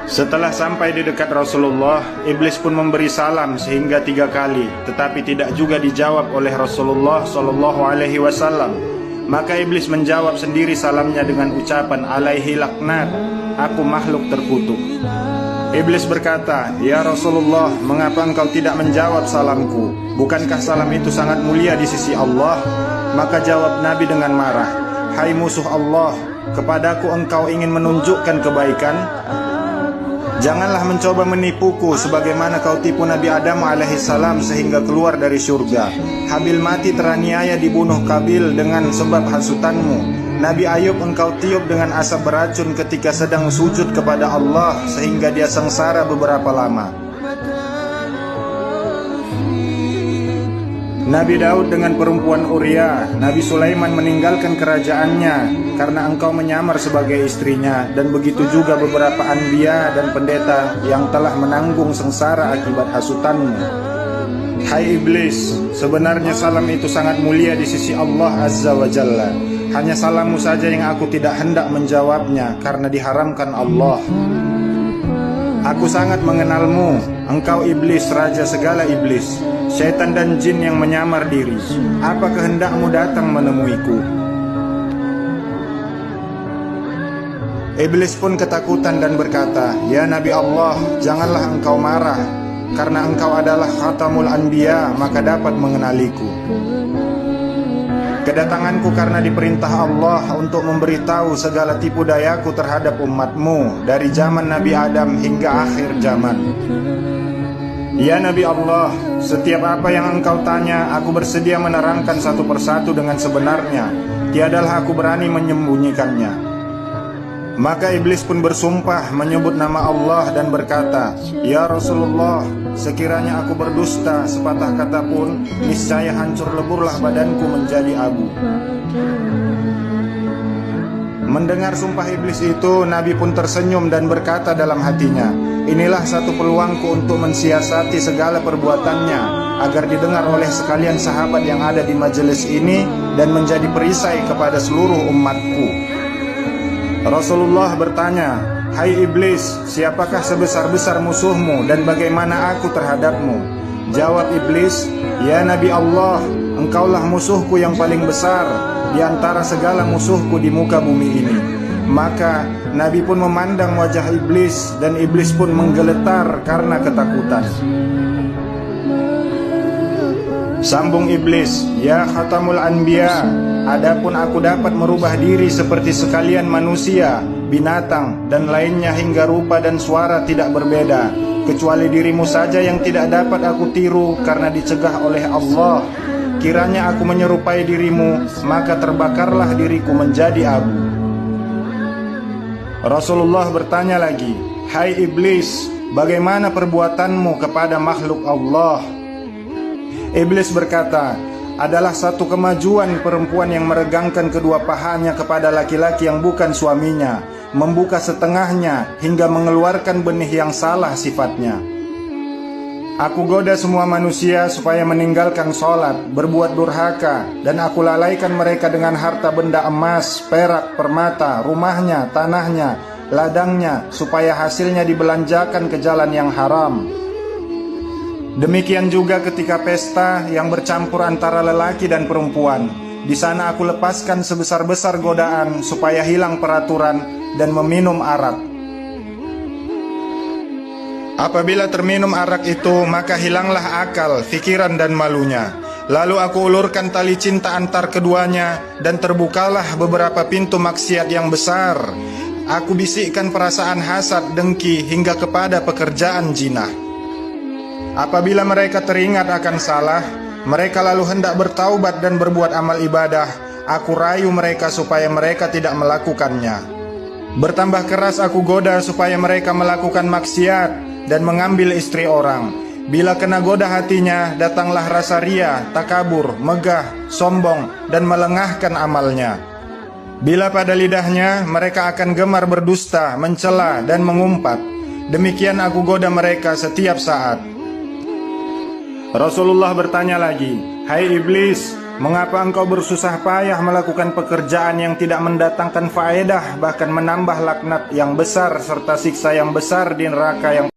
Setelah sampai di dekat Rasulullah, iblis pun memberi salam sehingga 3 kali, tetapi tidak juga dijawab oleh Rasulullah SAW. Maka iblis menjawab sendiri salamnya dengan ucapan alaihi laknat, aku makhluk terkutuk. Iblis berkata, ya Rasulullah, mengapa engkau tidak menjawab salamku? Bukankah salam itu sangat mulia di sisi Allah? Maka jawab Nabi dengan marah, hai musuh Allah, kepadaku engkau ingin menunjukkan kebaikan? Janganlah mencoba menipuku sebagaimana kau tipu Nabi Adam alaihissalam sehingga keluar dari surga. Habil mati teraniaya dibunuh Kabil dengan sebab hasutanmu. Nabi Ayub engkau tiup dengan asap beracun ketika sedang sujud kepada Allah sehingga dia sengsara beberapa lama. Nabi Daud dengan perempuan Uria. Nabi Sulaiman meninggalkan kerajaannya karena engkau menyamar sebagai istrinya. Dan begitu juga beberapa anbiya dan pendeta yang telah menanggung sengsara akibat hasutanmu. Hai iblis, sebenarnya salam itu sangat mulia di sisi Allah Azza wa Jalla. Hanya salammu saja yang aku tidak hendak menjawabnya karena diharamkan Allah. Aku sangat mengenalmu, engkau iblis, raja segala iblis, syaitan dan jin yang menyamar diri. Apa kehendakmu datang menemuiku? Iblis pun ketakutan dan berkata, ya Nabi Allah, janganlah engkau marah, karena engkau adalah khatamul anbiya, maka dapat mengenaliku. Kedatanganku karena diperintah Allah untuk memberitahu segala tipu dayaku terhadap umatmu dari zaman Nabi Adam hingga akhir zaman. Ya Nabi Allah, setiap apa yang engkau tanya, aku bersedia menerangkan satu persatu dengan sebenarnya. Tiadalah aku berani menyembunyikannya. Maka iblis pun bersumpah menyebut nama Allah dan berkata, ya Rasulullah, sekiranya aku berdusta sepatah kata pun, niscaya hancur leburlah badanku menjadi abu. Mendengar sumpah iblis itu, Nabi pun tersenyum dan berkata dalam hatinya, inilah satu peluangku untuk mensiasati segala perbuatannya, agar didengar oleh sekalian sahabat yang ada di majelis ini dan menjadi perisai kepada seluruh umatku. Rasulullah bertanya, hai iblis, siapakah sebesar-besar musuhmu dan bagaimana aku terhadapmu? Jawab iblis, ya Nabi Allah, engkaulah musuhku yang paling besar di antara segala musuhku di muka bumi ini. Maka Nabi pun memandang wajah iblis dan iblis pun menggeletar karena ketakutan. Sambung iblis, ya khatamul anbiya, adapun aku dapat merubah diri seperti sekalian manusia, binatang, dan lainnya hingga rupa dan suara tidak berbeda, kecuali dirimu saja yang tidak dapat aku tiru karena dicegah oleh Allah. Kiranya aku menyerupai dirimu, maka terbakarlah diriku menjadi abu. Rasulullah bertanya lagi, hai iblis, bagaimana perbuatanmu kepada makhluk Allah? Iblis berkata, adalah satu kemajuan perempuan yang meregangkan kedua pahanya kepada laki-laki yang bukan suaminya, membuka setengahnya hingga mengeluarkan benih yang salah sifatnya. Aku goda semua manusia supaya meninggalkan sholat, berbuat durhaka, dan aku lalaikan mereka dengan harta benda emas, perak, permata, rumahnya, tanahnya, ladangnya, supaya hasilnya dibelanjakan ke jalan yang haram. Demikian juga ketika pesta yang bercampur antara lelaki dan perempuan. Di sana aku lepaskan sebesar-besar godaan supaya hilang peraturan dan meminum arak. Apabila terminum arak itu, maka hilanglah akal, fikiran dan malunya. Lalu aku ulurkan tali cinta antar keduanya dan terbukalah beberapa pintu maksiat yang besar. Aku bisikkan perasaan hasad, dengki hingga kepada pekerjaan jinah. Apabila mereka teringat akan salah, mereka lalu hendak bertaubat dan berbuat amal ibadah. Aku rayu mereka supaya mereka tidak melakukannya. Bertambah keras aku goda supaya mereka melakukan maksiat dan mengambil istri orang. Bila kena goda hatinya, datanglah rasa ria, takabur, megah, sombong, dan melengahkan amalnya. Bila pada lidahnya, mereka akan gemar berdusta, mencela, dan mengumpat. Demikian aku goda mereka setiap saat. Rasulullah bertanya lagi, hai iblis, Mengapa engkau bersusah payah melakukan pekerjaan yang tidak mendatangkan faedah, bahkan menambah laknat yang besar serta siksa yang besar di neraka yang